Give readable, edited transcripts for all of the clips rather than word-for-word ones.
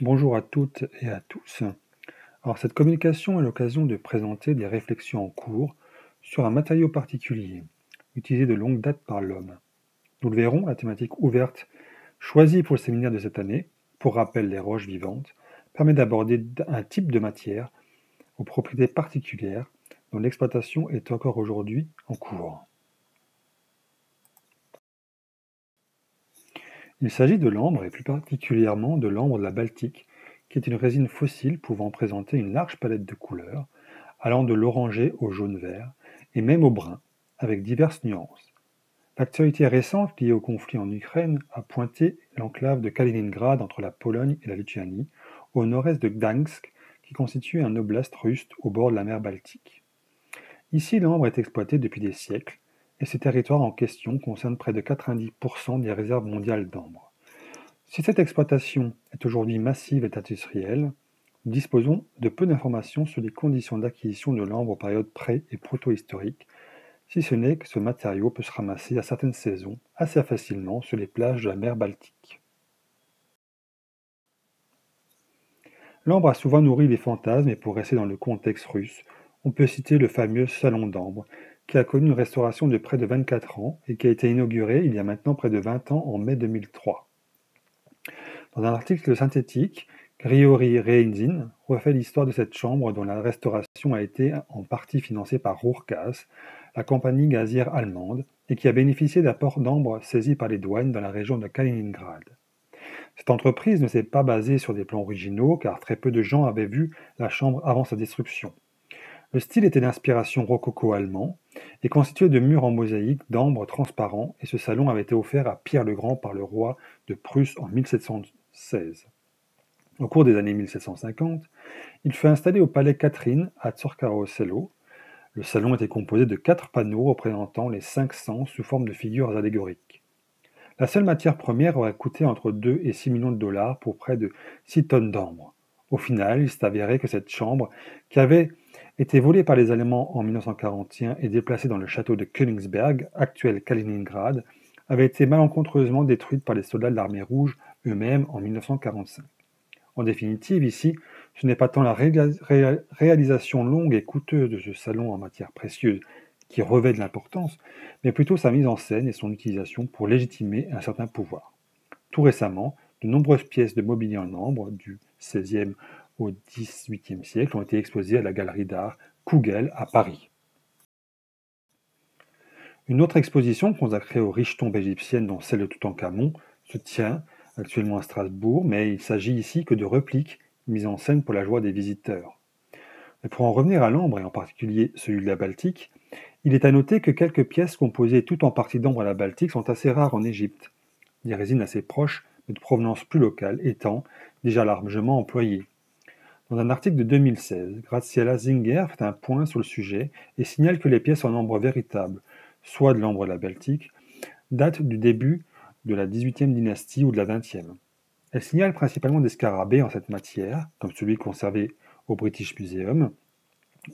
Bonjour à toutes et à tous. Alors cette communication est l'occasion de présenter des réflexions en cours sur un matériau particulier, utilisé de longue date par l'homme. Nous le verrons, la thématique ouverte choisie pour le séminaire de cette année, pour rappel les roches vivantes, permet d'aborder un type de matière aux propriétés particulières dont l'exploitation est encore aujourd'hui en cours. Il s'agit de l'ambre et plus particulièrement de l'ambre de la Baltique, qui est une résine fossile pouvant présenter une large palette de couleurs, allant de l'orangé au jaune-vert et même au brun, avec diverses nuances. L'actualité récente liée au conflit en Ukraine a pointé l'enclave de Kaliningrad entre la Pologne et la Lituanie, au nord-est de Gdańsk, qui constitue un oblast russe au bord de la mer Baltique. Ici, l'ambre est exploité depuis des siècles, et ces territoires en question concernent près de 90% des réserves mondiales d'ambre. Si cette exploitation est aujourd'hui massive et industrielle, nous disposons de peu d'informations sur les conditions d'acquisition de l'ambre aux périodes pré- et protohistoriques, si ce n'est que ce matériau peut se ramasser à certaines saisons assez facilement sur les plages de la mer Baltique. L'ambre a souvent nourri les fantasmes et pour rester dans le contexte russe, on peut citer le fameux Salon d'ambre, qui a connu une restauration de près de 24 ans et qui a été inauguré il y a maintenant près de 20 ans en mai 2003. Dans un article synthétique, Griori Reinzin refait l'histoire de cette chambre dont la restauration a été en partie financée par Ruhrgas, la compagnie gazière allemande, et qui a bénéficié d'apports d'ambre saisis par les douanes dans la région de Kaliningrad. Cette entreprise ne s'est pas basée sur des plans originaux car très peu de gens avaient vu la chambre avant sa destruction. Le style était d'inspiration rococo allemand et constitué de murs en mosaïque d'ambre transparent et ce salon avait été offert à Pierre le Grand par le roi de Prusse en 1716. Au cours des années 1750, il fut installé au palais Catherine à Tzorkau-Selo. Le salon était composé de 4 panneaux représentant les 5 sens sous forme de figures allégoriques. La seule matière première aurait coûté entre 2 et 6 millions de dollars pour près de 6 tonnes d'ambre. Au final, il s'est avéré que cette chambre, qui avait été volée par les Allemands en 1941 et déplacée dans le château de Königsberg, actuel Kaliningrad, avait été malencontreusement détruite par les soldats de l'armée rouge eux-mêmes en 1945. En définitive, ici, ce n'est pas tant la réalisation longue et coûteuse de ce salon en matière précieuse qui revêt de l'importance, mais plutôt sa mise en scène et son utilisation pour légitimer un certain pouvoir. Tout récemment, de nombreuses pièces de mobilier en ambre, du XVIe au XVIIIe siècle, ont été exposées à la galerie d'art Kugel à Paris. Une autre exposition consacrée aux riches tombes égyptiennes, dont celle de Toutankhamon, se tient actuellement à Strasbourg, mais il s'agit ici que de répliques mises en scène pour la joie des visiteurs. Mais pour en revenir à l'ambre, et en particulier celui de la Baltique, il est à noter que quelques pièces composées tout en partie d'ambre à la Baltique sont assez rares en Égypte, des résines assez proches, mais de provenance plus locale, étant déjà largement employées. Dans un article de 2016, Graziella Zinger fait un point sur le sujet et signale que les pièces en ambre véritable, soit de l'ambre de la Baltique, datent du début de la XVIIIe dynastie ou de la XXe. Elle signale principalement des scarabées en cette matière, comme celui conservé au British Museum,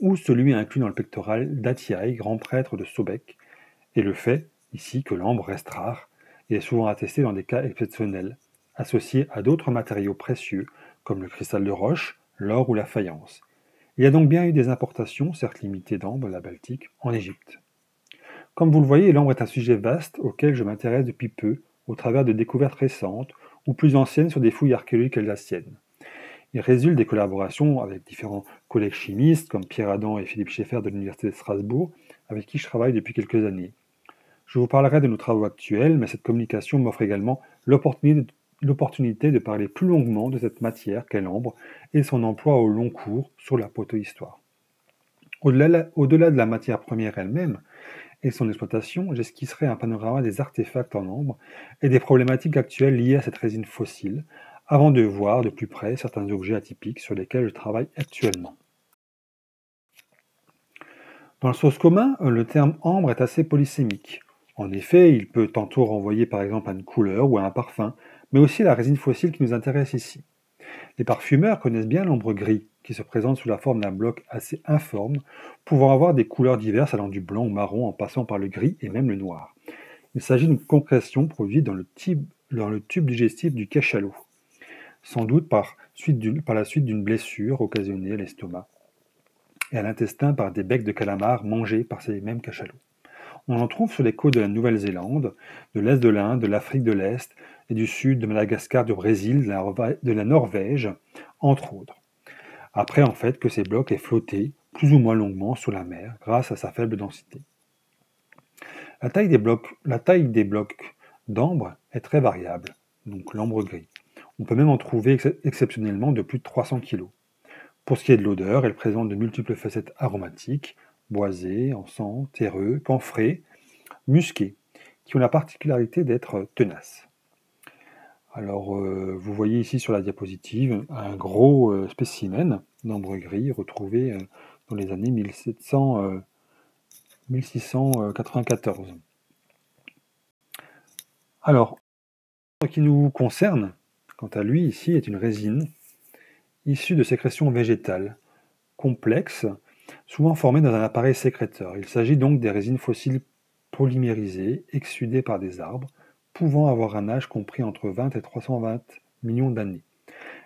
ou celui inclus dans le pectoral d'Atiaï, grand prêtre de Sobek, et le fait, ici, que l'ambre reste rare et est souvent attesté dans des cas exceptionnels, associé à d'autres matériaux précieux, comme le cristal de roche, l'or ou la faïence. Il y a donc bien eu des importations, certes limitées d'ambre de la Baltique, en Égypte. Comme vous le voyez, l'ambre est un sujet vaste auquel je m'intéresse depuis peu, au travers de découvertes récentes ou plus anciennes sur des fouilles archéologiques alsaciennes. Il résulte des collaborations avec différents collègues chimistes comme Pierre Adam et Philippe Schaeffer de l'Université de Strasbourg, avec qui je travaille depuis quelques années. Je vous parlerai de nos travaux actuels, mais cette communication m'offre également l'opportunité de parler plus longuement de cette matière qu'est l'ambre et son emploi au long cours sur la protohistoire. Au-delà de la matière première elle-même et son exploitation, j'esquisserai un panorama des artefacts en ambre et des problématiques actuelles liées à cette résine fossile, avant de voir de plus près certains objets atypiques sur lesquels je travaille actuellement. Dans le sens commun, le terme ambre est assez polysémique. En effet, il peut tantôt renvoyer par exemple à une couleur ou à un parfum, mais aussi à la résine fossile qui nous intéresse ici. Les parfumeurs connaissent bien l'ambre gris, qui se présente sous la forme d'un bloc assez informe, pouvant avoir des couleurs diverses allant du blanc au marron en passant par le gris et même le noir. Il s'agit d'une concrétion produite dans le tube digestif du cachalot. sans doute par la suite d'une blessure occasionnée à l'estomac et à l'intestin par des becs de calamar mangés par ces mêmes cachalots. On en trouve sur les côtes de la Nouvelle-Zélande, de l'Est de l'Inde, de l'Afrique de l'Est et du Sud, de Madagascar, du Brésil, de la Norvège, entre autres. Après, en fait, que ces blocs aient flotté plus ou moins longuement sous la mer grâce à sa faible densité. La taille des blocs d'ambre est très variable, donc l'ambre gris. On peut même en trouver exceptionnellement de plus de 300 kg. Pour ce qui est de l'odeur, elle présente de multiples facettes aromatiques, boisées, encens, terreux, camphrés, musqués, qui ont la particularité d'être tenaces. Alors, vous voyez ici sur la diapositive un gros spécimen d'ambre gris retrouvé dans les années 1694. Alors, ce qui nous concerne, quant à lui, ici, est une résine issue de sécrétions végétales, complexes, souvent formées dans un appareil sécréteur. Il s'agit donc des résines fossiles polymérisées, exsudées par des arbres, pouvant avoir un âge compris entre 20 et 320 millions d'années.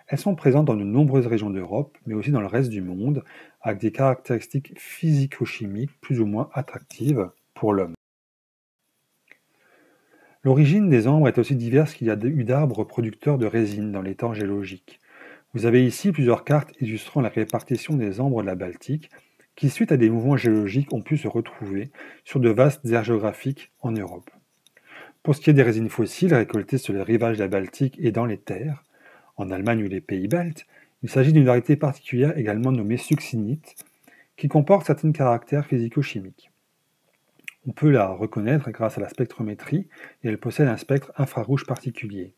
Elles sont présentes dans de nombreuses régions d'Europe, mais aussi dans le reste du monde, avec des caractéristiques physico-chimiques plus ou moins attractives pour l'homme. L'origine des ambres est aussi diverse qu'il y a eu d'arbres producteurs de résine dans les temps géologiques. Vous avez ici plusieurs cartes illustrant la répartition des ambres de la Baltique, qui, suite à des mouvements géologiques, ont pu se retrouver sur de vastes aires géographiques en Europe. Pour ce qui est des résines fossiles récoltées sur les rivages de la Baltique et dans les terres, en Allemagne ou les pays baltes, il s'agit d'une variété particulière également nommée succinite, qui comporte certains caractères physico-chimiques. On peut la reconnaître grâce à la spectrométrie et elle possède un spectre infrarouge particulier.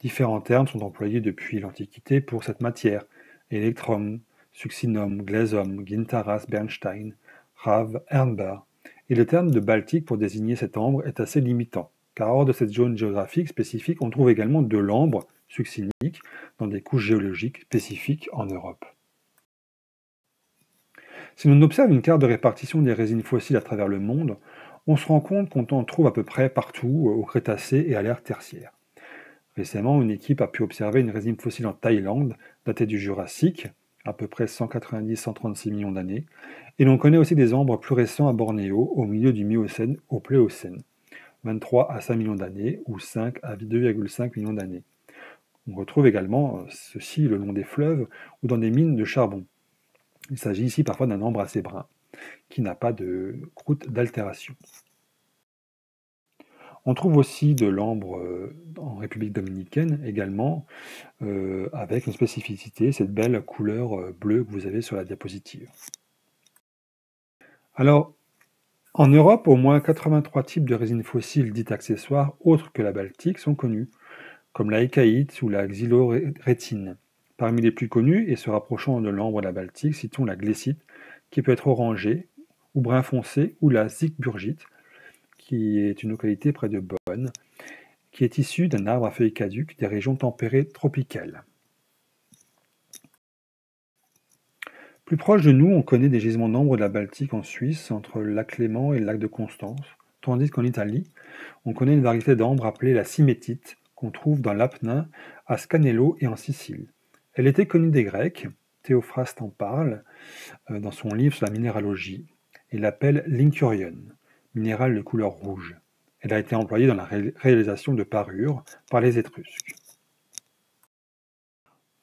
Différents termes sont employés depuis l'Antiquité pour cette matière: électrum, succinum, glazum, gintaras, bernstein, rave, ernbar. Et le terme de baltique pour désigner cet ambre est assez limitant, car hors de cette zone géographique spécifique, on trouve également de l'ambre succinique dans des couches géologiques spécifiques en Europe. Si l'on observe une carte de répartition des résines fossiles à travers le monde, on se rend compte qu'on en trouve à peu près partout au Crétacé et à l'ère tertiaire. Récemment, une équipe a pu observer une résine fossile en Thaïlande, datée du Jurassique, à peu près 190-136 millions d'années, et l'on connaît aussi des ambres plus récents à Bornéo, au milieu du Miocène au Pléocène, 23 à 5 millions d'années, ou 5 à 2,5 millions d'années. On retrouve également ceci le long des fleuves ou dans des mines de charbon. Il s'agit ici parfois d'un ambre assez brun, qui n'a pas de croûte d'altération. On trouve aussi de l'ambre en République dominicaine également, avec une spécificité, cette belle couleur bleue que vous avez sur la diapositive. Alors, en Europe, au moins 83 types de résines fossiles dites accessoires autres que la baltique sont connus, comme la écaïte ou la xylorétine. Parmi les plus connus et se rapprochant de l'ambre de la baltique, citons la glécite, qui peut être orangée ou brun foncé, ou la zygburgite, qui est une localité près de Bonn, qui est issue d'un arbre à feuilles caduques des régions tempérées tropicales. Plus proche de nous, on connaît des gisements d'ambre de la Baltique en Suisse, entre le lac Léman et le lac de Constance, tandis qu'en Italie, on connaît une variété d'ambre appelée la symétite, qu'on trouve dans l'Apennin, à Scanello et en Sicile. Elle était connue des Grecs, Théophraste en parle dans son livre sur la minéralogie, et l'appelle l'incurion, minéral de couleur rouge. Elle a été employée dans la réalisation de parures par les Étrusques.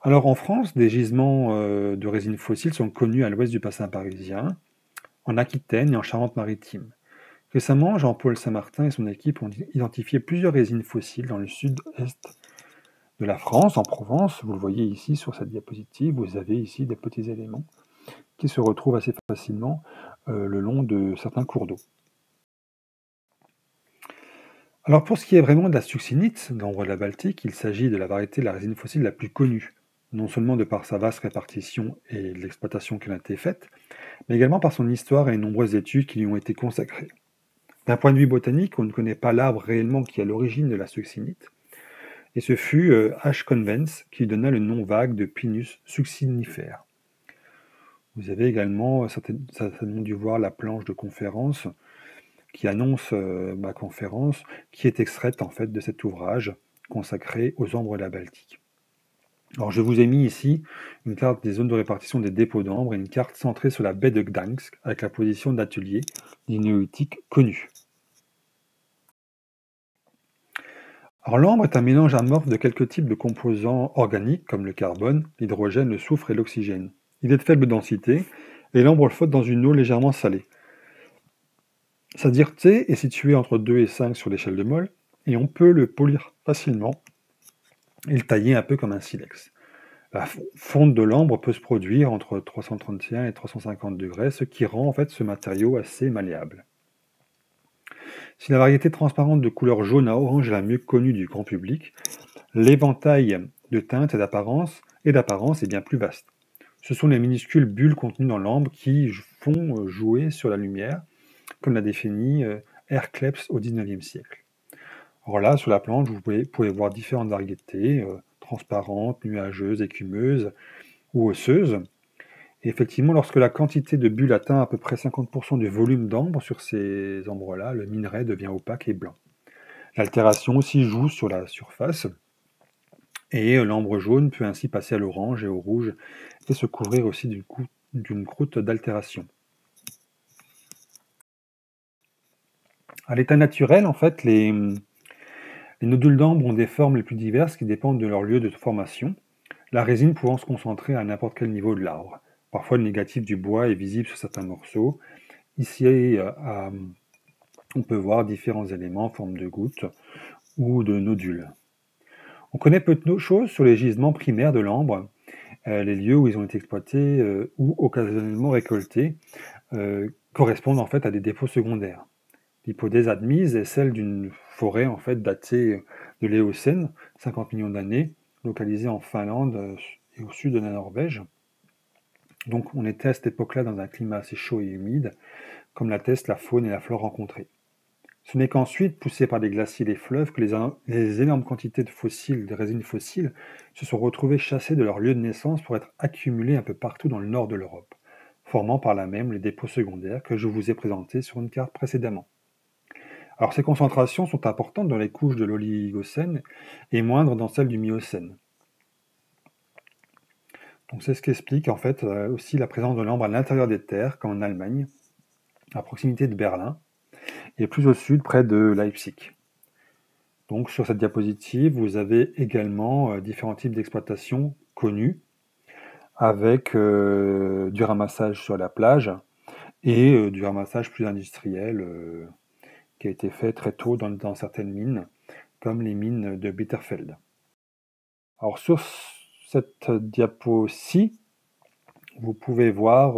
Alors en France, des gisements de résines fossiles sont connus à l'ouest du bassin parisien, en Aquitaine et en Charente-Maritime. Récemment, Jean-Paul Saint-Martin et son équipe ont identifié plusieurs résines fossiles dans le sud-est de la France, en Provence. Vous le voyez ici sur cette diapositive, vous avez ici des petits éléments qui se retrouvent assez facilement le long de certains cours d'eau. Alors pour ce qui est vraiment de la succinite, l'ambre de la Baltique, il s'agit de la variété de la résine fossile la plus connue, non seulement de par sa vaste répartition et l'exploitation qui en a été faite, mais également par son histoire et les nombreuses études qui lui ont été consacrées. D'un point de vue botanique, on ne connaît pas l'arbre réellement qui est à l'origine de la succinite, et ce fut H. Convens qui donna le nom vague de Pinus succinifère. Vous avez également certainement dû voir la planche de conférence qui annonce ma conférence, qui est extraite en fait de cet ouvrage consacré aux ambres de la Baltique. Alors je vous ai mis ici une carte des zones de répartition des dépôts d'ambre et une carte centrée sur la baie de Gdańsk avec la position d'ateliers du néolithique connu. Alors l'ambre est un mélange amorphe de quelques types de composants organiques comme le carbone, l'hydrogène, le soufre et l'oxygène. Il est de faible densité et l'ambre flotte dans une eau légèrement salée. Sa dureté est située entre 2 et 5 sur l'échelle de Mohs et on peut le polir facilement et le tailler un peu comme un silex. La fonte de l'ambre peut se produire entre 331 et 350 degrés, ce qui rend en fait ce matériau assez malléable. Si la variété transparente de couleur jaune à orange est la mieux connue du grand public, l'éventail de teintes et d'apparence est bien plus vaste. Ce sont les minuscules bulles contenues dans l'ambre qui font jouer sur la lumière, comme l'a défini Hercleps au XIXe siècle. Alors là, sur la planche, vous pouvez voir différentes variétés, transparentes, nuageuses, écumeuses ou osseuses. Et effectivement, lorsque la quantité de bulles atteint à peu près 50% du volume d'ambre sur ces ambres-là, le minerai devient opaque et blanc. L'altération aussi joue sur la surface, et l'ambre jaune peut ainsi passer à l'orange et au rouge, et se couvrir aussi d'une croûte d'altération. À l'état naturel, en fait, les nodules d'ambre ont des formes les plus diverses qui dépendent de leur lieu de formation, la résine pouvant se concentrer à n'importe quel niveau de l'arbre. Parfois, le négatif du bois est visible sur certains morceaux. Ici, on peut voir différents éléments en forme de gouttes ou de nodules. On connaît peu de choses sur les gisements primaires de l'ambre, les lieux où ils ont été exploités ou occasionnellement récoltés correspondent en fait à des dépôts secondaires. L'hypothèse admise est celle d'une forêt en fait datée de l'Éocène, 50 millions d'années, localisée en Finlande et au sud de la Norvège. Donc on était à cette époque-là dans un climat assez chaud et humide, comme l'attestent la faune et la flore rencontrées. Ce n'est qu'ensuite, poussés par les glaciers et les fleuves, que les énormes quantités de fossiles, de résines fossiles, se sont retrouvées chassées de leur lieu de naissance pour être accumulées un peu partout dans le nord de l'Europe, formant par là même les dépôts secondaires que je vous ai présentés sur une carte précédemment. Alors ces concentrations sont importantes dans les couches de l'Oligocène et moindres dans celles du Miocène. Donc c'est ce qui explique en fait aussi la présence de l'ambre à l'intérieur des terres, comme en Allemagne, à proximité de Berlin, et plus au sud, près de Leipzig. Donc sur cette diapositive, vous avez également différents types d'exploitation connus, avec du ramassage sur la plage et du ramassage plus industriel qui a été fait très tôt dans certaines mines, comme les mines de Bitterfeld. Alors sur cette diapo-ci, vous pouvez voir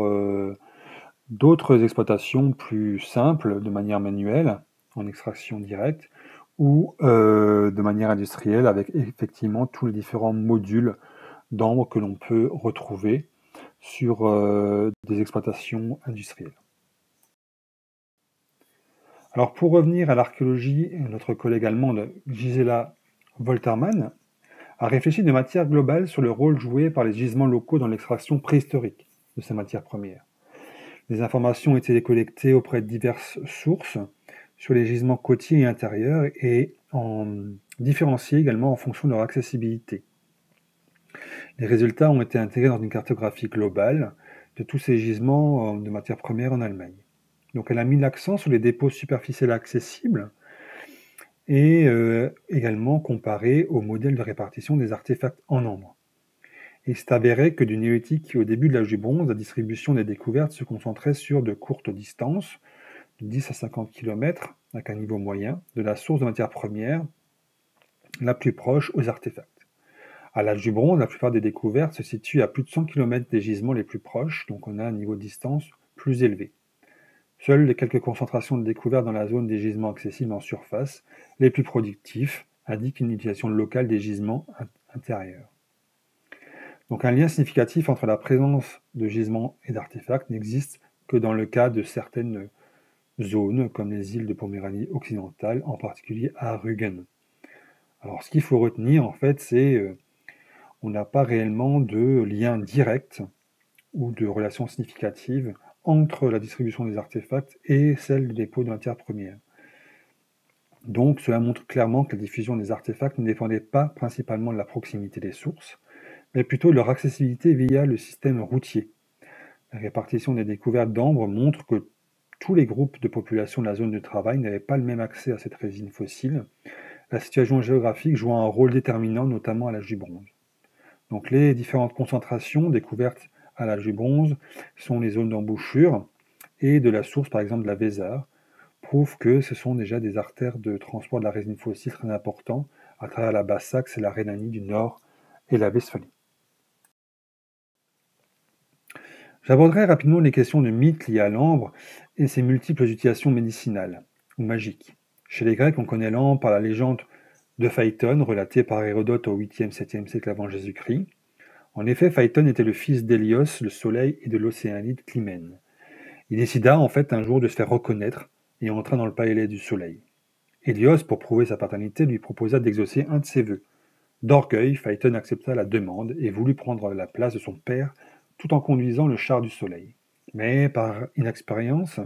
d'autres exploitations plus simples, de manière manuelle, en extraction directe, ou de manière industrielle, avec effectivement tous les différents modules d'ambre que l'on peut retrouver sur des exploitations industrielles. Alors pour revenir à l'archéologie, notre collègue allemande Gisela Woltermann a réfléchi de manière globale sur le rôle joué par les gisements locaux dans l'extraction préhistorique de ces matières premières. Les informations ont été collectées auprès de diverses sources sur les gisements côtiers et intérieurs et différenciées également en fonction de leur accessibilité. Les résultats ont été intégrés dans une cartographie globale de tous ces gisements de matières premières en Allemagne. Donc elle a mis l'accent sur les dépôts superficiels accessibles et également comparé au modèle de répartition des artefacts en ambre. Il s'est avéré que du néolithique au début de l'âge du bronze, la distribution des découvertes se concentrait sur de courtes distances, de 10 à 50 km, avec un niveau moyen, de la source de matière première la plus proche aux artefacts. À l'âge du bronze, la plupart des découvertes se situent à plus de 100 km des gisements les plus proches, donc on a un niveau de distance plus élevé. Seules les quelques concentrations de découvertes dans la zone des gisements accessibles en surface, les plus productifs, indiquent une utilisation locale des gisements intérieurs. Donc un lien significatif entre la présence de gisements et d'artefacts n'existe que dans le cas de certaines zones, comme les îles de Poméranie occidentale, en particulier à Rügen. Alors ce qu'il faut retenir, en fait, c'est on n'a pas réellement de lien direct ou de relation significative entre la distribution des artefacts et celle du dépôt de matières premières. Donc cela montre clairement que la diffusion des artefacts ne dépendait pas principalement de la proximité des sources, mais plutôt leur accessibilité via le système routier. La répartition des découvertes d'ambre montre que tous les groupes de population de la zone de travail n'avaient pas le même accès à cette résine fossile, la situation géographique jouant un rôle déterminant, notamment à l'âge du bronze. Donc les différentes concentrations découvertes à l'âge du bronze sont les zones d'embouchure et de la source, par exemple de la Vézard, prouvent que ce sont déjà des artères de transport de la résine fossile très importants à travers la Basse-Saxe et la Rhénanie du Nord et la Westphalie. J'aborderai rapidement les questions de mythes liés à l'ambre et ses multiples utilisations médicinales ou magiques. Chez les Grecs, on connaît l'ambre par la légende de Phaéton, relatée par Hérodote au 8e-7e siècle avant Jésus-Christ. En effet, Phaéton était le fils d'Hélios, le soleil, et de l'océanide Clymène. Il décida en fait un jour de se faire reconnaître et entra dans le palais du soleil. Hélios, pour prouver sa paternité, lui proposa d'exaucer un de ses vœux. D'orgueil, Phaéton accepta la demande et voulut prendre la place de son père tout en conduisant le char du soleil. Mais, par inexpérience,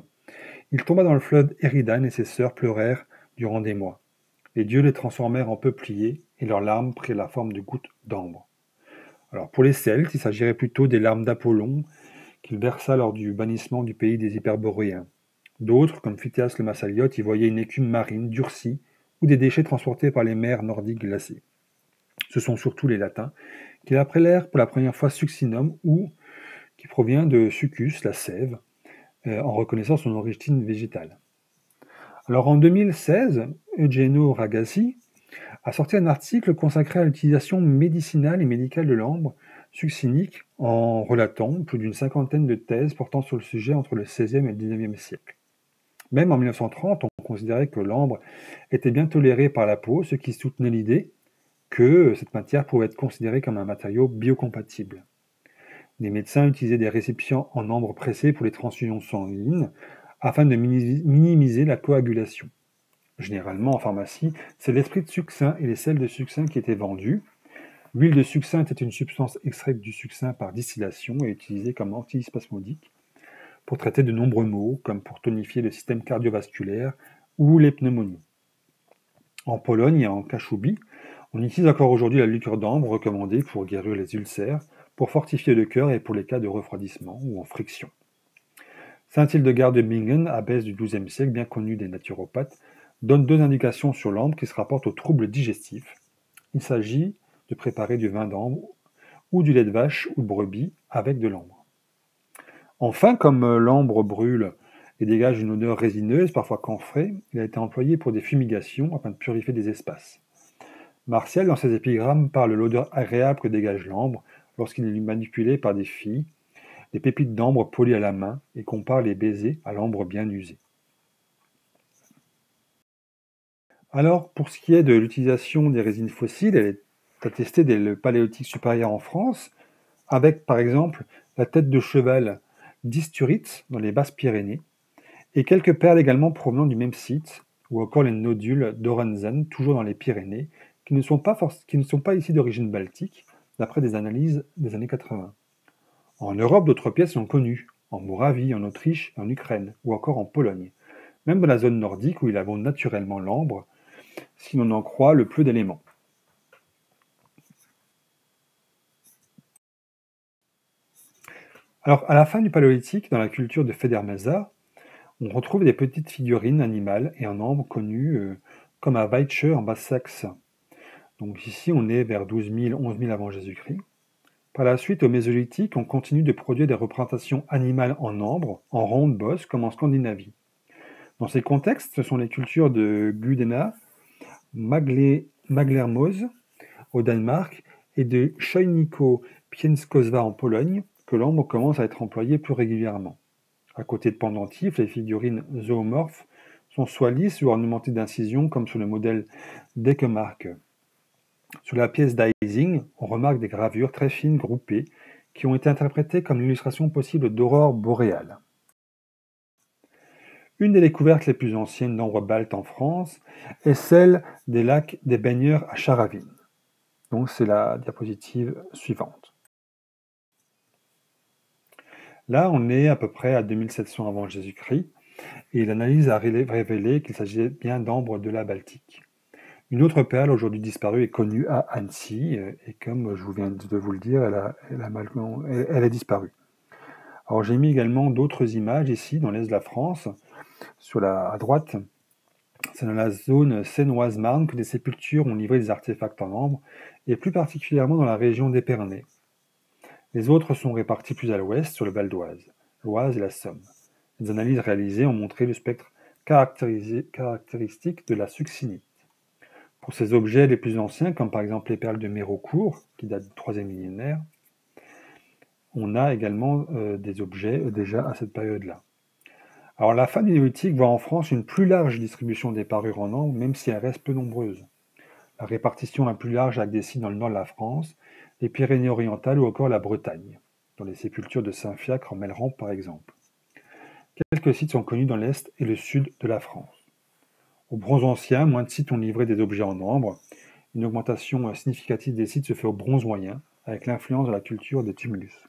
il tomba dans le fleuve Éridane et ses sœurs pleurèrent durant des mois. Les dieux les transformèrent en peupliers et leurs larmes prirent la forme de gouttes d'ambre. Alors pour les Celtes, il s'agirait plutôt des larmes d'Apollon qu'il versa lors du bannissement du pays des Hyperboréens. D'autres, comme Pythias le Massaliote, y voyaient une écume marine durcie ou des déchets transportés par les mers nordiques glacées. Ce sont surtout les Latins qui appellèrent pour la première fois succinum ou qui provient de succus, la sève, en reconnaissant son origine végétale. Alors en 2016, Eugenio Ragazzi a sorti un article consacré à l'utilisation médicinale et médicale de l'ambre succinique en relatant plus d'une cinquantaine de thèses portant sur le sujet entre le XVIe et le XIXe siècle. Même en 1930, on considérait que l'ambre était bien toléré par la peau, ce qui soutenait l'idée que cette matière pouvait être considérée comme un matériau biocompatible. Les médecins utilisaient des récipients en ambre pressé pour les transfusions sanguines afin de minimiser la coagulation. Généralement, en pharmacie, c'est l'esprit de succinct et les sels de succinct qui étaient vendus. L'huile de succinct était une substance extraite du succinct par distillation et utilisée comme antispasmodique pour traiter de nombreux maux, comme pour tonifier le système cardiovasculaire ou les pneumonies. En Pologne et en Cachoubie, on utilise encore aujourd'hui la liqueur d'ambre recommandée pour guérir les ulcères, pour fortifier le cœur et pour les cas de refroidissement ou en friction. Saint Hildegarde de Bingen, abbesse du XIIe siècle, bien connue des naturopathes, donne deux indications sur l'ambre qui se rapportent aux troubles digestifs. Il s'agit de préparer du vin d'ambre ou du lait de vache ou de brebis avec de l'ambre. Enfin, comme l'ambre brûle et dégage une odeur résineuse, parfois camphrée, il a été employé pour des fumigations afin de purifier des espaces. Martial, dans ses épigrammes, parle de l'odeur agréable que dégage l'ambre lorsqu'il est manipulé par des filles, des pépites d'ambre polies à la main, et compare les baisers à l'ambre bien usé. Alors, pour ce qui est de l'utilisation des résines fossiles, elle est attestée dès le Paléolithique supérieur en France, avec par exemple la tête de cheval d'Isturiz dans les Basses-Pyrénées, et quelques perles également provenant du même site, ou encore les nodules d'Orenzen, toujours dans les Pyrénées, qui ne sont pas ici d'origine baltique, d'après des analyses des années 80. En Europe, d'autres pièces sont connues, en Moravie, en Autriche, en Ukraine, ou encore en Pologne, même dans la zone nordique où il abonde naturellement l'ambre, si l'on en croit le peu d'éléments. Alors, à la fin du Paléolithique, dans la culture de Federmelza, on retrouve des petites figurines animales et en ambre connues comme à Weitsche en Basse-Saxe. Donc ici, on est vers 12 000, 11 000 avant Jésus-Christ. Par la suite, au Mésolithique, on continue de produire des représentations animales en ambre, en ronde bosse, comme en Scandinavie. Dans ces contextes, ce sont les cultures de Gudena, Maglermoz au Danemark et de Chojniko-Pięskowska en Pologne que l'ambre commence à être employé plus régulièrement. À côté de pendentifs, les figurines zoomorphes sont soit lisses ou ornementées d'incisions comme sur le modèle d'Ekemark. Sur la pièce d'Ising, on remarque des gravures très fines groupées qui ont été interprétées comme l'illustration possible d'aurores boréales. Une des découvertes les plus anciennes d'ambre balte en France est celle des lacs des Baigneurs à Charavine. Donc c'est la diapositive suivante. Là, on est à peu près à 2700 avant Jésus-Christ, et l'analyse a révélé qu'il s'agissait bien d'ambre de la Baltique. Une autre perle aujourd'hui disparue est connue à Annecy, et comme je viens de vous le dire, elle a disparu. Alors j'ai mis également d'autres images ici dans l'est de la France, à droite. C'est dans la zone Seine-Oise-Marne que des sépultures ont livré des artefacts en ambre, et plus particulièrement dans la région d'Épernay. Les autres sont répartis plus à l'ouest, sur le Val d'Oise, l'Oise et la Somme. Les analyses réalisées ont montré le spectre caractéristique de la succinite. Pour ces objets les plus anciens, comme par exemple les perles de Mérocourt, qui datent du IIIe millénaire, on a également des objets déjà à cette période-là. Alors la fin du néolithique voit en France une plus large distribution des parures en ambre, même si elles restent peu nombreuses. La répartition la plus large avec des sites dans le nord de la France, les Pyrénées-Orientales ou encore la Bretagne, dans les sépultures de Saint-Fiacre en Mellerampe par exemple. Quelques sites sont connus dans l'est et le sud de la France. Au Bronze ancien, moins de sites ont livré des objets en ambre. Une augmentation significative des sites se fait au Bronze moyen, avec l'influence de la culture des tumulus.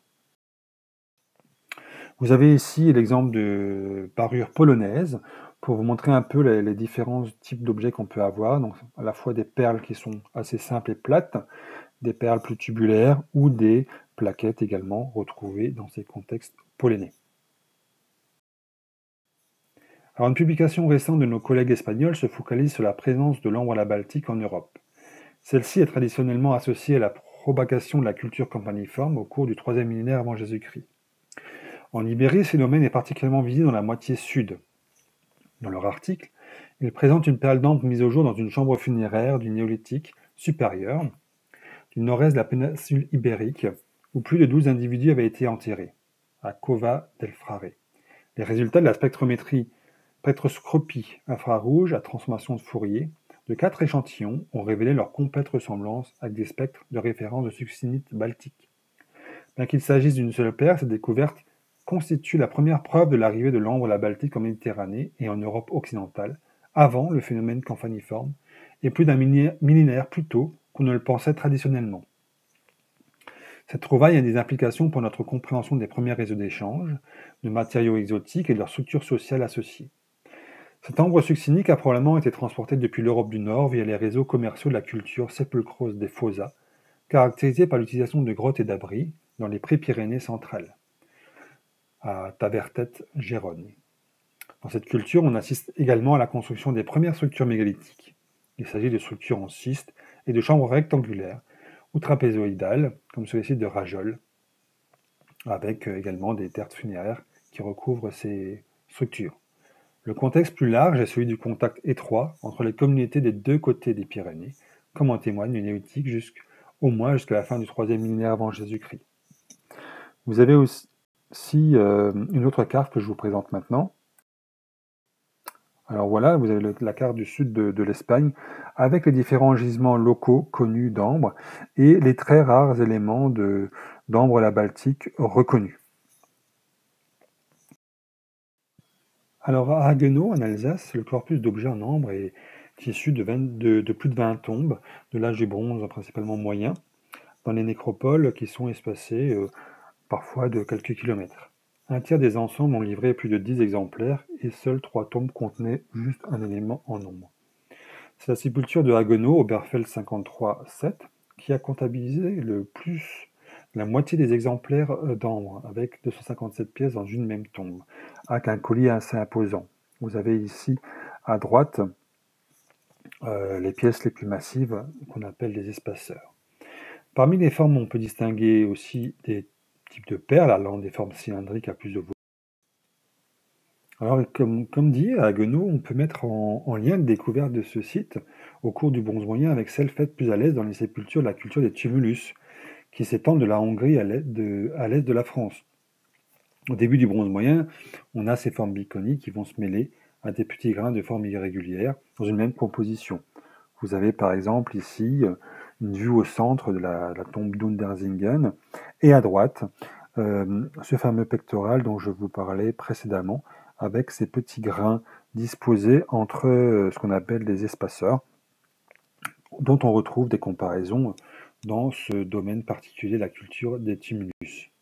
Vous avez ici l'exemple de parures polonaises pour vous montrer un peu les différents types d'objets qu'on peut avoir. Donc, à la fois des perles qui sont assez simples et plates, des perles plus tubulaires ou des plaquettes également retrouvées dans ces contextes polonais. Alors, une publication récente de nos collègues espagnols se focalise sur la présence de l'ambre à la Baltique en Europe. Celle-ci est traditionnellement associée à la propagation de la culture campaniforme au cours du IIIe millénaire avant Jésus-Christ. En Ibérie, ce phénomène est particulièrement visible dans la moitié sud. Dans leur article, ils présentent une perle d'ambre mise au jour dans une chambre funéraire du néolithique supérieur, du nord-est de la péninsule ibérique, où plus de 12 individus avaient été enterrés, à Cova del Frare. Les résultats de la spectroscopie infrarouge à transformation de Fourier de 4 échantillons ont révélé leur complète ressemblance avec des spectres de référence de succinite baltique. Bien qu'il s'agisse d'une seule paire, cette découverte constitue la première preuve de l'arrivée de l'ambre à la Baltique en Méditerranée et en Europe occidentale, avant le phénomène campaniforme, et plus d'un millénaire plus tôt qu'on ne le pensait traditionnellement. Cette trouvaille a des implications pour notre compréhension des premiers réseaux d'échange, de matériaux exotiques et de leur structure sociale associée. Cet ambre succinique a probablement été transporté depuis l'Europe du Nord via les réseaux commerciaux de la culture sépulcreuse des Fausa, caractérisée par l'utilisation de grottes et d'abris dans les Pré-Pyrénées centrales, à Tavertet-Gérone. Dans cette culture, on assiste également à la construction des premières structures mégalithiques. Il s'agit de structures en schiste et de chambres rectangulaires ou trapézoïdales, comme sur les sites de Rajol, avec également des terres funéraires qui recouvrent ces structures. Le contexte plus large est celui du contact étroit entre les communautés des deux côtés des Pyrénées, comme en témoigne le néolithique au moins jusqu'à la fin du IIIe millénaire avant Jésus-Christ. Vous avez aussi une autre carte que je vous présente maintenant. Alors voilà, vous avez la carte du sud de l'Espagne avec les différents gisements locaux connus d'ambre et les très rares éléments d'ambre à la Baltique reconnus. Alors à Haguenau, en Alsace, le corpus d'objets en ambre est issu de plus de 20 tombes de l'âge du bronze, principalement moyen, dans les nécropoles qui sont espacées parfois de quelques kilomètres. Un tiers des ensembles ont livré plus de 10 exemplaires et seules 3 tombes contenaient juste un élément en ombre. C'est la sépulture de Haguenau, Oberfeld 53-7, qui a comptabilisé le plus la moitié des exemplaires d'ambre, avec 257 pièces dans une même tombe, avec un collier assez imposant. Vous avez ici à droite les pièces les plus massives qu'on appelle les espaceurs. Parmi les formes, on peut distinguer aussi des types de perles, allant des formes cylindriques à plus de volume. Alors, comme dit, à Haguenau, on peut mettre en lien les découvertes de ce site au cours du Bronze moyen avec celles faites plus à l'aise dans les sépultures de la culture des tumulus, qui s'étendent de la Hongrie à l'est de la France. Au début du Bronze moyen, on a ces formes biconiques qui vont se mêler à des petits grains de formes irrégulières dans une même composition. Vous avez par exemple ici une vue au centre de la tombe d'Underzingen et à droite ce fameux pectoral dont je vous parlais précédemment avec ces petits grains disposés entre ce qu'on appelle des espaceurs dont on retrouve des comparaisons dans ce domaine particulier, la culture des tumulus.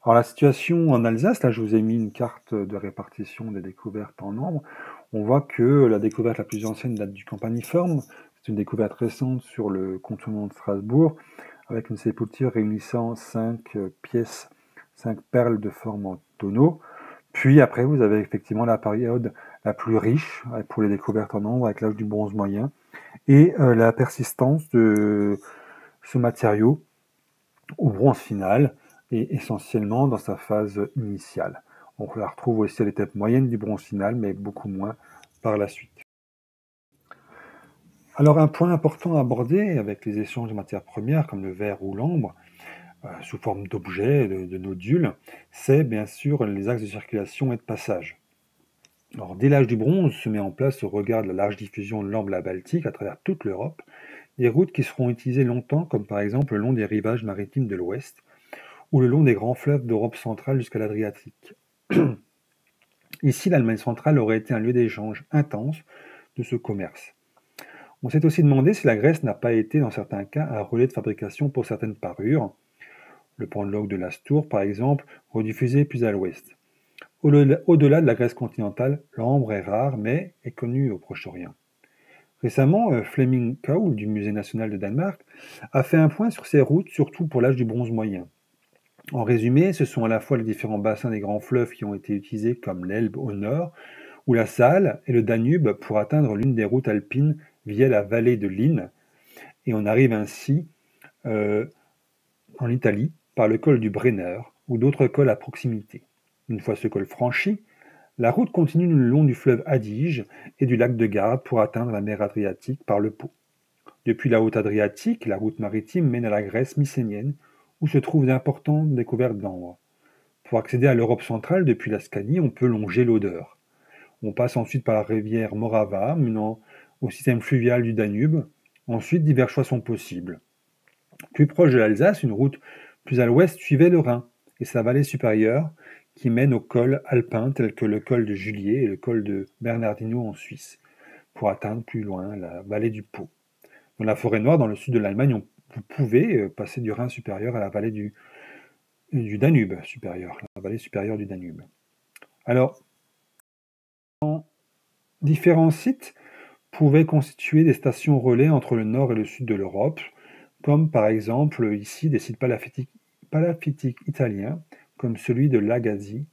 Alors la situation en Alsace, là je vous ai mis une carte de répartition des découvertes en nombre. On voit que la découverte la plus ancienne date du Campaniforme. C'est une découverte récente sur le contournement de Strasbourg, avec une sépulture réunissant 5 pièces, 5 perles de forme en tonneau. Puis après, vous avez effectivement la période la plus riche pour les découvertes en nombre, avec l'âge du bronze moyen, et la persistance de ce matériau au bronze final, et essentiellement dans sa phase initiale. On la retrouve aussi à l'étape moyenne du bronze final, mais beaucoup moins par la suite. Alors un point important à aborder avec les échanges de matières premières comme le verre ou l'ambre, sous forme d'objets, de nodules, c'est bien sûr les axes de circulation et de passage. Alors, dès l'âge du bronze se met en place, au regard de la large diffusion de l'ambre baltique à travers toute l'Europe, des routes qui seront utilisées longtemps, comme par exemple le long des rivages maritimes de l'Ouest, ou le long des grands fleuves d'Europe centrale jusqu'à l'Adriatique. Ici, l'Allemagne centrale aurait été un lieu d'échange intense de ce commerce. On s'est aussi demandé si la Grèce n'a pas été, dans certains cas, un relais de fabrication pour certaines parures. Le pendeloque de l'Astour, par exemple, rediffusé plus à l'ouest. Au-delà de la Grèce continentale, l'ambre est rare, mais est connu au Proche-Orient. Récemment, Fleming Cowell, du Musée national de Danemark, a fait un point sur ces routes, surtout pour l'âge du bronze moyen. En résumé, ce sont à la fois les différents bassins des grands fleuves qui ont été utilisés, comme l'Elbe au nord, ou la Saale et le Danube pour atteindre l'une des routes alpines via la vallée de l'Inn, et on arrive ainsi euh, en Italie par le col du Brenner ou d'autres cols à proximité. Une fois ce col franchi, la route continue le long du fleuve Adige et du lac de Garde pour atteindre la mer Adriatique par le Pô. Depuis la haute Adriatique, la route maritime mène à la Grèce mycénienne, où se trouvent d'importantes découvertes d'ambre. Pour accéder à l'Europe centrale depuis la Scanie, on peut longer l'Oder. On passe ensuite par la rivière Morava, menant au système fluvial du Danube. Ensuite, divers choix sont possibles. Plus proche de l'Alsace, une route plus à l'ouest suivait le Rhin et sa vallée supérieure, qui mène aux cols alpins tels que le col de Julier et le col de Bernardino en Suisse, pour atteindre plus loin la vallée du Pô. Dans la forêt noire, dans le sud de l'Allemagne, vous pouvez passer du Rhin supérieur à la vallée du Danube supérieur, la vallée supérieure du Danube. Alors, différents sites pouvaient constituer des stations relais entre le nord et le sud de l'Europe, comme par exemple ici des sites palafitiques italiens, comme celui de Lagazi,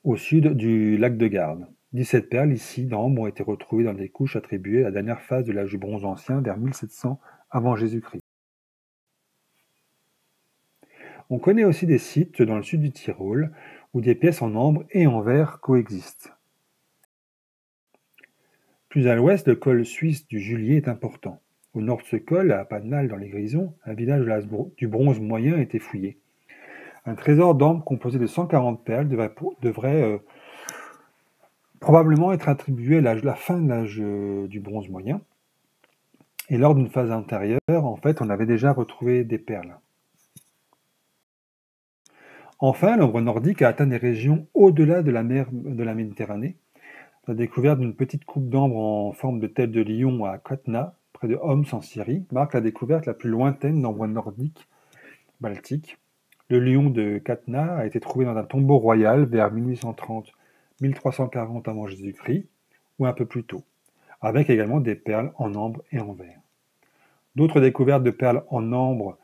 au sud du lac de Garde. 17 perles ici d'ambre ont été retrouvées dans des couches attribuées à la dernière phase de l'âge du bronze ancien, vers 1700 avant Jésus-Christ. On connaît aussi des sites dans le sud du Tyrol, où des pièces en ambre et en verre coexistent. Plus à l'ouest, le col suisse du Julier est important. Au nord de ce col, à Panal dans les Grisons, un village du bronze moyen a été fouillé. Un trésor d'ambre composé de 140 perles devrait probablement être attribué à la fin de l'âge du bronze moyen. Et lors d'une phase antérieure, en fait, on avait déjà retrouvé des perles. Enfin, l'ombre nordique a atteint des régions au-delà de la mer de la Méditerranée. La découverte d'une petite coupe d'ambre en forme de tête de lion à Khatna, près de Homs en Syrie, marque la découverte la plus lointaine d'ambre nordique baltique. Le lion de Khatna a été trouvé dans un tombeau royal vers 1830-1340 avant Jésus-Christ, ou un peu plus tôt, avec également des perles en ambre et en verre. D'autres découvertes de perles en ambre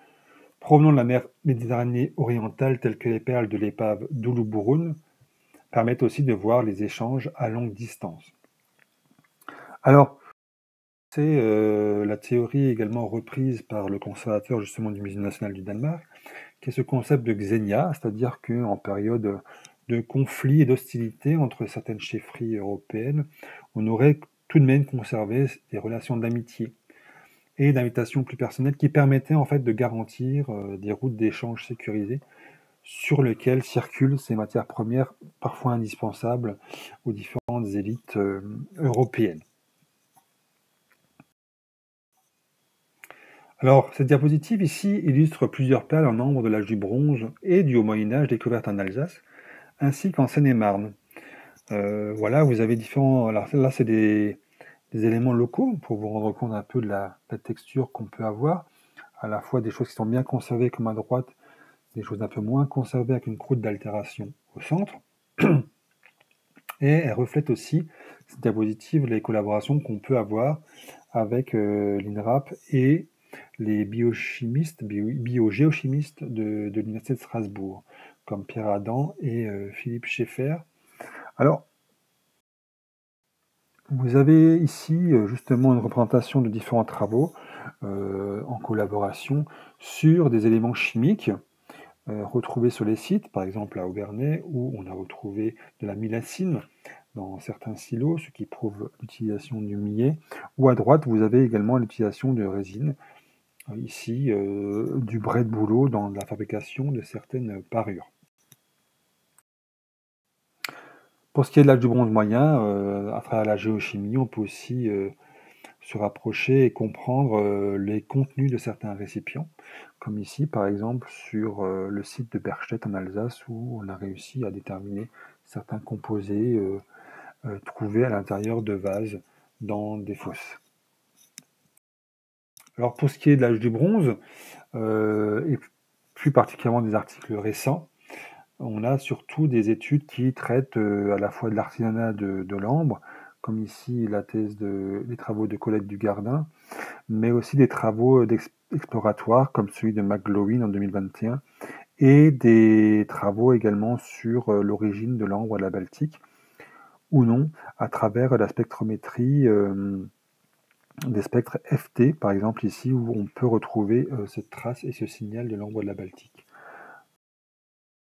provenant de la mer Méditerranée orientale, telles que les perles de l'épave d'Uluburun, permettent aussi de voir les échanges à longue distance. Alors, c'est la théorie également reprise par le conservateur justement du Musée national du Danemark, qui est ce concept de Xenia, c'est-à-dire qu'en période de conflit et d'hostilité entre certaines chefferies européennes, on aurait tout de même conservé des relations d'amitié et d'invitation plus personnelles qui permettaient en fait de garantir des routes d'échange sécurisées sur lesquelles circulent ces matières premières parfois indispensables aux différentes élites européennes. Alors, cette diapositive ici illustre plusieurs perles en ambre de l'âge du bronze et du Haut Moyen-Âge découvertes en Alsace, ainsi qu'en Seine-et-Marne. Voilà, vous avez différents... Alors là, c'est des éléments locaux pour vous rendre compte un peu de la texture qu'on peut avoir, à la fois des choses qui sont bien conservées comme à droite, des choses un peu moins conservées avec une croûte d'altération au centre. Et elle reflète aussi, cette diapositive, les collaborations qu'on peut avoir avec l'INRAP et les biogéochimistes de l'Université de Strasbourg, comme Pierre Adam et Philippe Schaeffer. Alors, vous avez ici justement une représentation de différents travaux en collaboration sur des éléments chimiques retrouvés sur les sites, par exemple à Aubernais, où on a retrouvé de la mylacine dans certains silos, ce qui prouve l'utilisation du millet. Ou à droite, vous avez également l'utilisation de résine, ici du brai de bouleau dans la fabrication de certaines parures. Pour ce qui est de l'âge du bronze moyen, à travers la géochimie, on peut aussi se rapprocher et comprendre les contenus de certains récipients, comme ici par exemple sur le site de Bergstedt en Alsace où on a réussi à déterminer certains composés trouvés à l'intérieur de vases dans des fosses. Alors pour ce qui est de l'âge du bronze, et plus particulièrement des articles récents, on a surtout des études qui traitent à la fois de l'artisanat de l'ambre, comme ici la thèse les travaux de Colette Dugardin, mais aussi des travaux exploratoires comme celui de McGloin en 2021 et des travaux également sur l'origine de l'ambre à la Baltique ou non à travers la spectrométrie des spectres FT, par exemple ici où on peut retrouver cette trace et ce signal de l'ambre de la Baltique.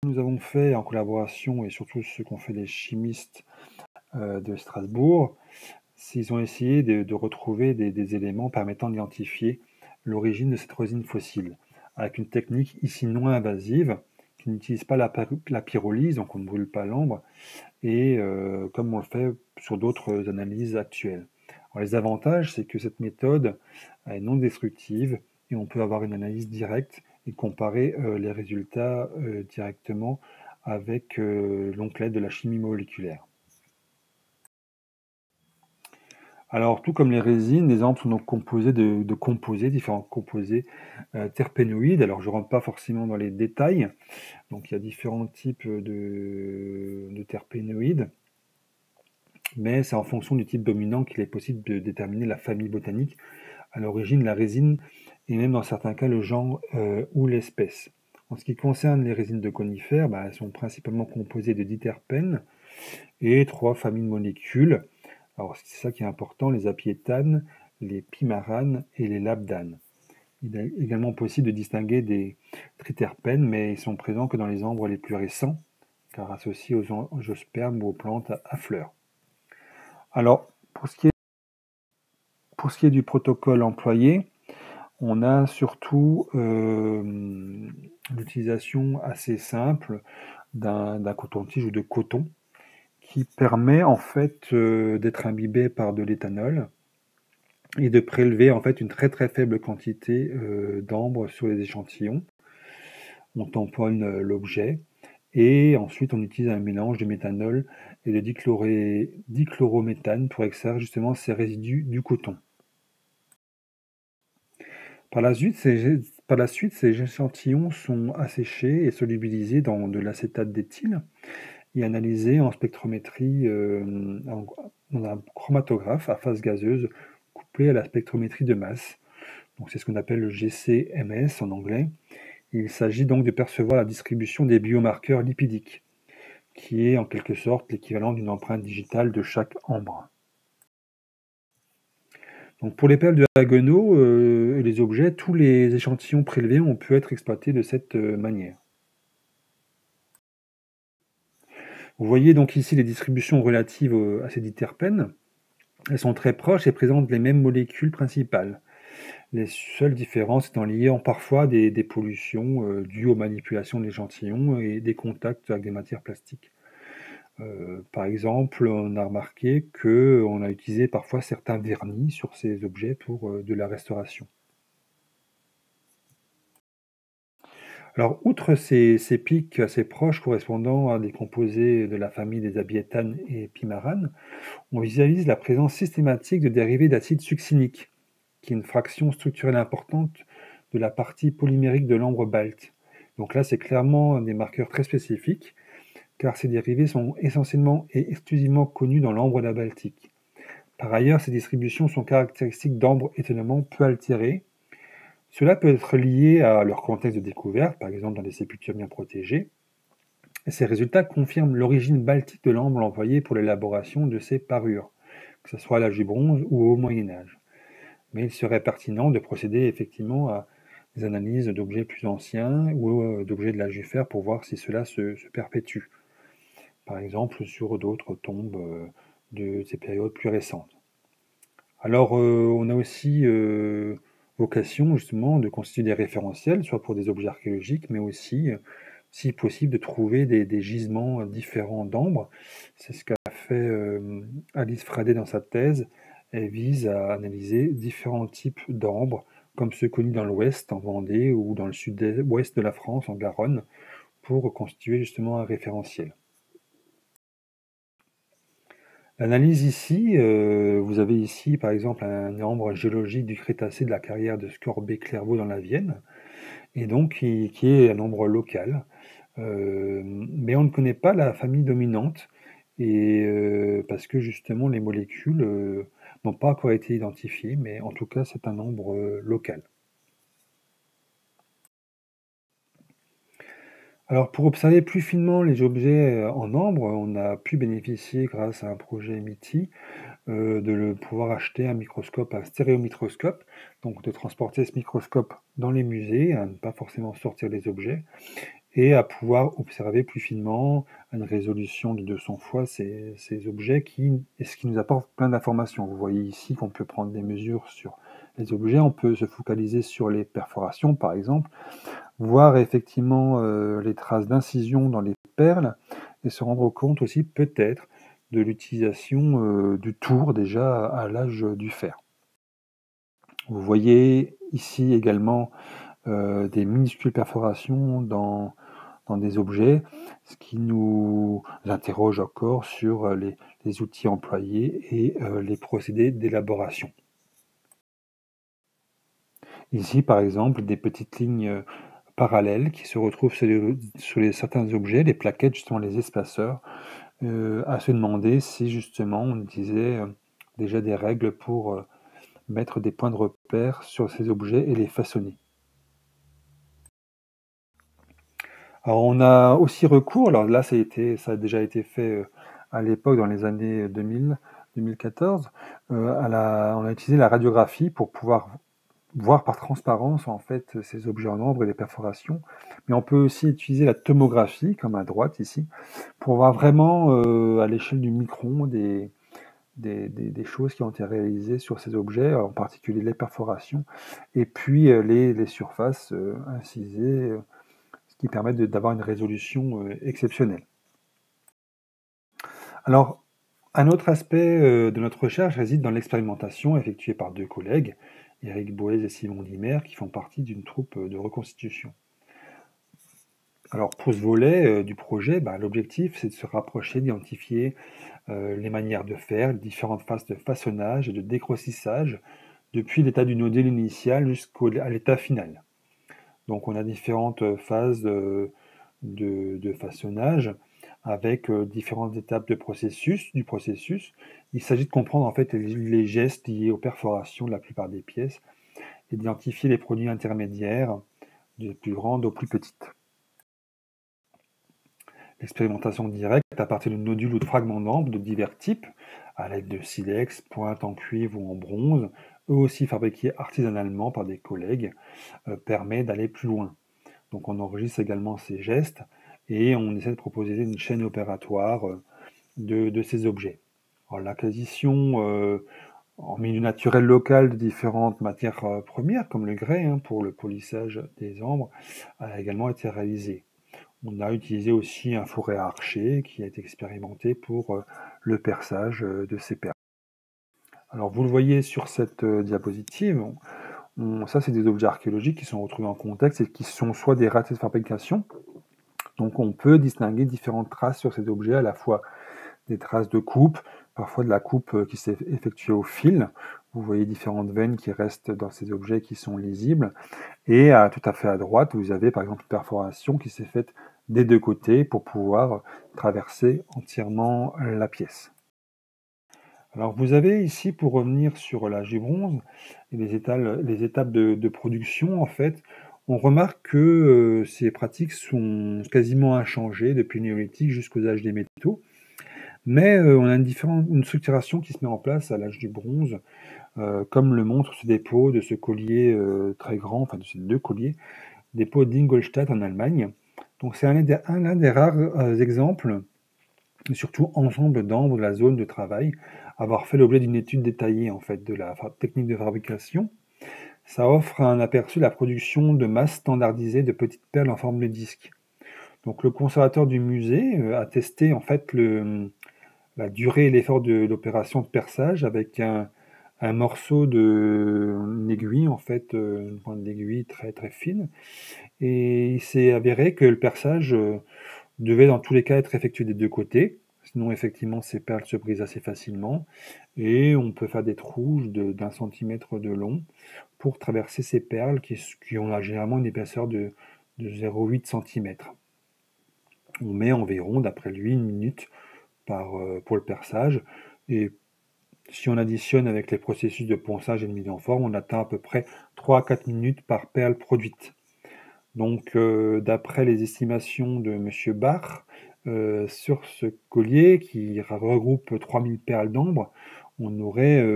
Nous avons fait en collaboration et surtout ce qu'ont fait les chimistes de Strasbourg, ils ont essayé de retrouver des éléments permettant d'identifier l'origine de cette résine fossile, avec une technique ici non invasive, qui n'utilise pas la pyrolyse, donc on ne brûle pas l'ambre, et comme on le fait sur d'autres analyses actuelles. Alors, les avantages, c'est que cette méthode est non destructive, et on peut avoir une analyse directe et comparer les résultats directement avec l'onglet de la chimie moléculaire. Alors, tout comme les résines, les ampres sont donc composées de composés, différents composés terpénoïdes. Alors, je ne rentre pas forcément dans les détails. Donc, il y a différents types de terpénoïdes, mais c'est en fonction du type dominant qu'il est possible de déterminer la famille botanique, à l'origine, la résine, et même dans certains cas, le genre ou l'espèce. En ce qui concerne les résines de conifères, elles sont principalement composées de diterpènes et 3 familles de molécules. Alors, c'est ça qui est important, les apiétanes, les pimaranes et les labdanes. Il est également possible de distinguer des triterpènes, mais ils sont présents que dans les ambres les plus récents, car associés aux angiospermes ou aux plantes à fleurs. Alors, pour ce qui est du protocole employé, on a surtout l'utilisation assez simple d'un coton-tige ou de coton, qui permet en fait d'être imbibé par de l'éthanol et de prélever en fait une très très faible quantité d'ambre sur les échantillons. On tamponne l'objet et ensuite on utilise un mélange de méthanol et de dichlorométhane pour extraire justement ces résidus du coton. Par la suite, ces échantillons sont asséchés et solubilisés dans de l'acétate d'éthyle et analysés en spectrométrie dans un chromatographe à phase gazeuse couplé à la spectrométrie de masse. Donc c'est ce qu'on appelle le GC-MS en anglais. Il s'agit donc de percevoir la distribution des biomarqueurs lipidiques, qui est en quelque sorte l'équivalent d'une empreinte digitale de chaque ambre. Donc pour les perles de Haguenau et les objets, tous les échantillons prélevés ont pu être exploités de cette manière. Vous voyez donc ici les distributions relatives à ces diterpènes. Elles sont très proches et présentent les mêmes molécules principales. Les seules différences étant liées parfois à des pollutions dues aux manipulations de l'échantillon et des contacts avec des matières plastiques. Par exemple, on a remarqué qu'on a utilisé parfois certains vernis sur ces objets pour de la restauration. Alors, outre ces pics assez proches correspondant à des composés de la famille des abiétanes et pimaranes, on visualise la présence systématique de dérivés d'acide succinique, qui est une fraction structurelle importante de la partie polymérique de l'ambre balte, Donc là, c'est clairement des marqueurs très spécifiques, car ces dérivés sont essentiellement et exclusivement connus dans l'ambre de la Baltique. Par ailleurs, ces distributions sont caractéristiques d'ambres étonnamment peu altérées. Cela peut être lié à leur contexte de découverte, par exemple dans des sépultures bien protégées. Et ces résultats confirment l'origine baltique de l'ambre employée pour l'élaboration de ces parures, que ce soit à l'âge du bronze ou au Moyen Âge. Mais il serait pertinent de procéder effectivement à des analyses d'objets plus anciens ou d'objets de l'âge du fer pour voir si cela se perpétue, par exemple sur d'autres tombes de ces périodes plus récentes. Alors, on a aussi vocation justement de constituer des référentiels, soit pour des objets archéologiques, mais aussi, si possible, de trouver des gisements différents d'ambre. C'est ce qu'a fait Alice Fradet dans sa thèse. Elle vise à analyser différents types d'ambre, comme ceux connus dans l'Ouest, en Vendée, ou dans le sud-ouest de la France, en Garonne, pour constituer justement un référentiel. L'analyse ici, vous avez ici par exemple un ambre géologique du Crétacé de la carrière de Scorbé-Clairvaux dans la Vienne, et donc qui est un ambre local. Mais on ne connaît pas la famille dominante, et parce que justement les molécules n'ont pas encore été identifiées, mais en tout cas c'est un ambre local. Alors pour observer plus finement les objets en ambre, on a pu bénéficier grâce à un projet MITI pouvoir acheter un microscope, un stéréomicroscope, donc de transporter ce microscope dans les musées, à ne pas forcément sortir les objets, et à pouvoir observer plus finement, à une résolution de 200 fois, ces objets, ce qui nous apporte plein d'informations. Vous voyez ici qu'on peut prendre des mesures sur les objets, on peut se focaliser sur les perforations, par exemple, voir effectivement les traces d'incision dans les perles, et se rendre compte aussi peut-être de l'utilisation du tour déjà à l'âge du fer. Vous voyez ici également des minuscules perforations dans des objets, ce qui nous interroge encore sur les outils employés et les procédés d'élaboration. Ici, par exemple, des petites lignes parallèles qui se retrouvent sur certains objets, les plaquettes, justement les espaceurs, à se demander si justement on utilisait déjà des règles pour mettre des points de repère sur ces objets et les façonner. Alors on a aussi recours, alors là ça a déjà été fait à l'époque dans les années 2000, 2014, on a utilisé la radiographie pour pouvoir voir par transparence en fait ces objets en ombre et les perforations. Mais on peut aussi utiliser la tomographie, comme à droite ici, pour voir vraiment à l'échelle du micron des choses qui ont été réalisées sur ces objets, en particulier les perforations, et puis les surfaces incisées, ce qui permet d'avoir une résolution exceptionnelle. Alors, un autre aspect de notre recherche réside dans l'expérimentation effectuée par deux collègues, Éric Boez et Simon Limer, qui font partie d'une troupe de reconstitution. Alors pour ce volet du projet, l'objectif c'est de se rapprocher, d'identifier les manières de faire, les différentes phases de façonnage et de décroississage, depuis l'état du nodule initial jusqu'à l'état final. Donc on a différentes phases de façonnage avec différentes étapes du processus. Il s'agit de comprendre en fait les gestes liés aux perforations de la plupart des pièces et d'identifier les produits intermédiaires des plus grandes aux plus petites. L'expérimentation directe à partir de nodules ou de fragments d'ambre de divers types, à l'aide de silex, pointes en cuivre ou en bronze, eux aussi fabriqués artisanalement par des collègues, permet d'aller plus loin. Donc on enregistre également ces gestes et on essaie de proposer une chaîne opératoire de ces objets. L'acquisition en milieu naturel local de différentes matières premières, comme le grès, pour le polissage des ambres, a également été réalisée. On a utilisé aussi un fourré à archer qui a été expérimenté pour le perçage de ces perles. Alors vous le voyez sur cette diapositive, ça c'est des objets archéologiques qui sont retrouvés en contexte et qui sont soit des ratés de fabrication, donc on peut distinguer différentes traces sur ces objets, à la fois des traces de coupe, parfois de la coupe qui s'est effectuée au fil. Vous voyez différentes veines qui restent dans ces objets qui sont lisibles. Et tout à fait à droite, vous avez par exemple une perforation qui s'est faite des deux côtés pour pouvoir traverser entièrement la pièce. Alors vous avez ici, pour revenir sur l'âge du bronze et les étapes de production, en fait, on remarque que ces pratiques sont quasiment inchangées depuis le néolithique jusqu'aux âges des métaux. Mais on a une structuration qui se met en place à l'âge du bronze, comme le montre ce dépôt de ce collier très grand, enfin de ces deux colliers, dépôt d'Ingolstadt en Allemagne. Donc c'est l'un des rares exemples, et surtout ensemble d'ambre de la zone de travail, avoir fait l'objet d'une étude détaillée en fait de la technique de fabrication. Ça offre un aperçu de la production de masses standardisées de petites perles en forme de disque. Donc le conservateur du musée a testé en fait la durée et l'effort de l'opération de perçage avec un morceau une aiguille en fait, une pointe d'aiguille très très fine, et il s'est avéré que le perçage devait dans tous les cas être effectué des deux côtés, sinon effectivement ces perles se brisent assez facilement, et on peut faire des trous d'un centimètre de long pour traverser ces perles qui ont généralement une épaisseur de 0,8 cm. On met environ, d'après lui, une minute pour le perçage, et si on additionne avec les processus de ponçage et de mise en forme, on atteint à peu près 3 à 4 minutes par perle produite. Donc, d'après les estimations de Monsieur Bach, sur ce collier qui regroupe 3000 perles d'ambre, on aurait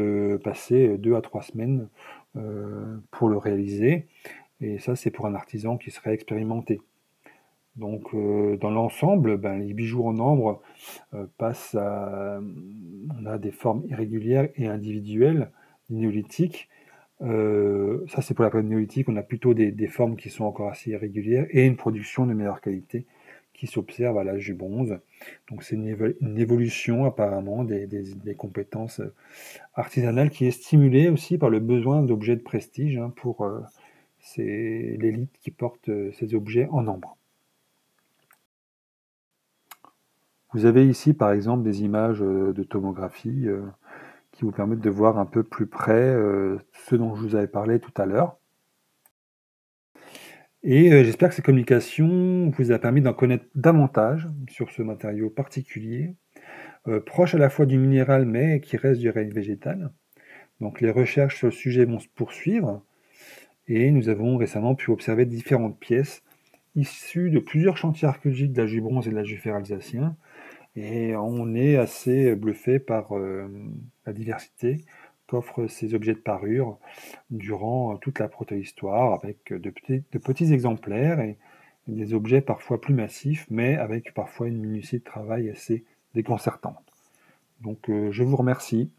passé 2 à 3 semaines pour le réaliser. Et ça, c'est pour un artisan qui serait expérimenté. Donc, dans l'ensemble, les bijoux en ambre passent à... On a des formes irrégulières et individuelles, néolithiques. Ça, c'est pour la période néolithique. On a plutôt des formes qui sont encore assez irrégulières et une production de meilleure qualité qui s'observe à l'âge du bronze. Donc, c'est une évolution apparemment des compétences artisanales qui est stimulée aussi par le besoin d'objets de prestige pour l'élite qui porte ces objets en ambre. Vous avez ici, par exemple, des images de tomographie qui vous permettent de voir un peu plus près ce dont je vous avais parlé tout à l'heure. Et j'espère que cette communication vous a permis d'en connaître davantage sur ce matériau particulier, proche à la fois du minéral mais qui reste du règne végétal. Donc les recherches sur le sujet vont se poursuivre et nous avons récemment pu observer différentes pièces issues de plusieurs chantiers archéologiques de l'âge du bronze et de l'âge du fer alsacien. Et on est assez bluffé par la diversité qu'offrent ces objets de parure durant toute la protohistoire, avec de petits exemplaires et des objets parfois plus massifs, mais avec parfois une minutie de travail assez déconcertante. Donc je vous remercie.